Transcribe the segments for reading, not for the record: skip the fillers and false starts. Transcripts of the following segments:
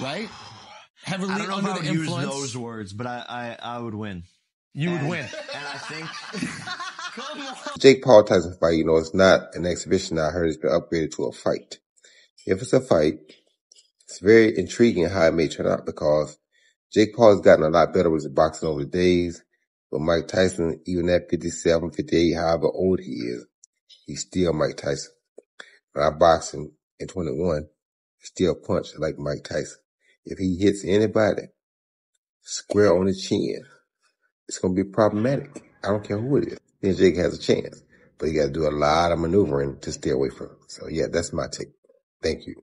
right? I Heavily don't know under if I the would use influence. those words, but I would win. You would win. And I think... Come on. Jake Paul Tyson fight, it's not an exhibition. I heard it's been upgraded to a fight. If it's a fight, it's very intriguing how it may turn out because Jake Paul has gotten a lot better with his boxing over the days. But Mike Tyson, even at 57, 58, however old he is, he's still Mike Tyson. When I boxed in 21, he still punched like Mike Tyson. If he hits anybody square on the chin, it's going to be problematic. I don't care who it is. Then Jake has a chance. But you got to do a lot of maneuvering to stay away from him. So, yeah, that's my take. Thank you.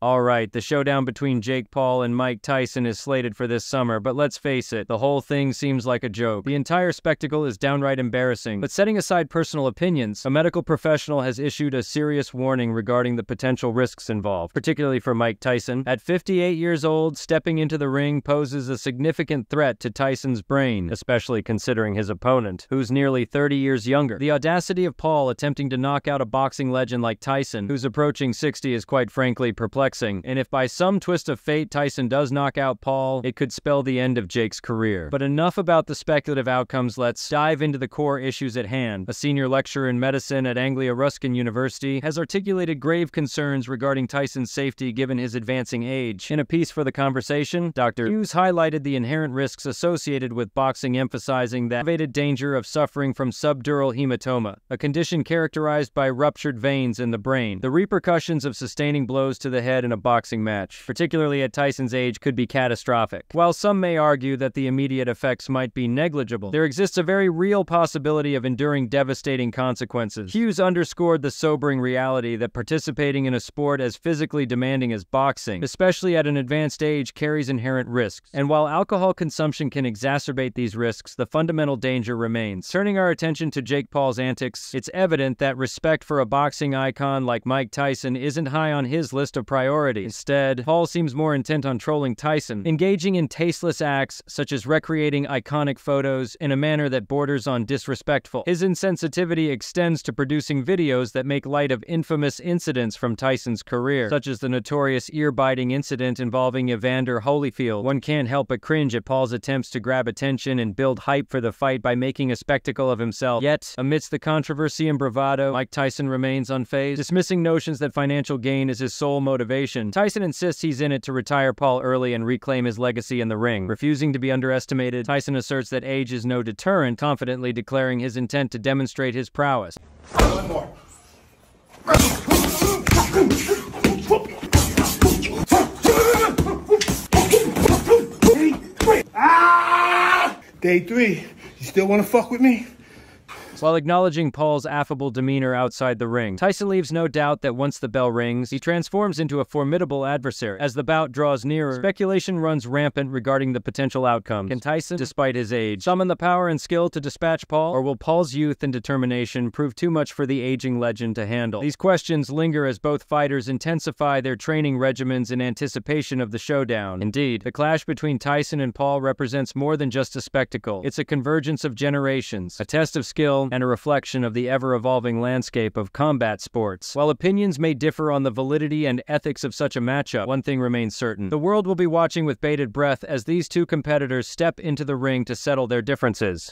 All right, the showdown between Jake Paul and Mike Tyson is slated for this summer, but let's face it, the whole thing seems like a joke. The entire spectacle is downright embarrassing. But setting aside personal opinions, a medical professional has issued a serious warning regarding the potential risks involved, particularly for Mike Tyson. At 58 years old, stepping into the ring poses a significant threat to Tyson's brain, especially considering his opponent, who's nearly 30 years younger. The audacity of Paul attempting to knock out a boxing legend like Tyson, who's approaching 60, is quite frankly perplexing. And if by some twist of fate Tyson does knock out Paul, it could spell the end of Jake's career. But enough about the speculative outcomes, let's dive into the core issues at hand. A senior lecturer in medicine at Anglia Ruskin University has articulated grave concerns regarding Tyson's safety given his advancing age. In a piece for The Conversation, Dr. Hughes highlighted the inherent risks associated with boxing, emphasizing the elevated danger of suffering from subdural hematoma, a condition characterized by ruptured veins in the brain. The repercussions of sustaining blows to the head in a boxing match, particularly at Tyson's age, could be catastrophic. While some may argue that the immediate effects might be negligible, there exists a very real possibility of enduring devastating consequences. Hughes underscored the sobering reality that participating in a sport as physically demanding as boxing, especially at an advanced age, carries inherent risks. And while alcohol consumption can exacerbate these risks, the fundamental danger remains. Turning our attention to Jake Paul's antics, it's evident that respect for a boxing icon like Mike Tyson isn't high on his list of priorities. Instead, Paul seems more intent on trolling Tyson, engaging in tasteless acts such as recreating iconic photos in a manner that borders on disrespectful. His insensitivity extends to producing videos that make light of infamous incidents from Tyson's career, such as the notorious ear-biting incident involving Evander Holyfield. One can't help but cringe at Paul's attempts to grab attention and build hype for the fight by making a spectacle of himself. Yet, amidst the controversy and bravado, Mike Tyson remains unfazed, dismissing notions that financial gain is his sole motivation. Tyson insists he's in it to retire Paul early and reclaim his legacy in the ring. Refusing to be underestimated, Tyson asserts that age is no deterrent, confidently declaring his intent to demonstrate his prowess. One more. Day three. You still want to fuck with me? While acknowledging Paul's affable demeanor outside the ring, Tyson leaves no doubt that once the bell rings, he transforms into a formidable adversary. As the bout draws nearer, speculation runs rampant regarding the potential outcomes. Can Tyson, despite his age, summon the power and skill to dispatch Paul, or will Paul's youth and determination prove too much for the aging legend to handle? These questions linger as both fighters intensify their training regimens in anticipation of the showdown. Indeed, the clash between Tyson and Paul represents more than just a spectacle. It's a convergence of generations, a test of skill, and a reflection of the ever-evolving landscape of combat sports. While opinions may differ on the validity and ethics of such a matchup, one thing remains certain. The world will be watching with bated breath as these two competitors step into the ring to settle their differences.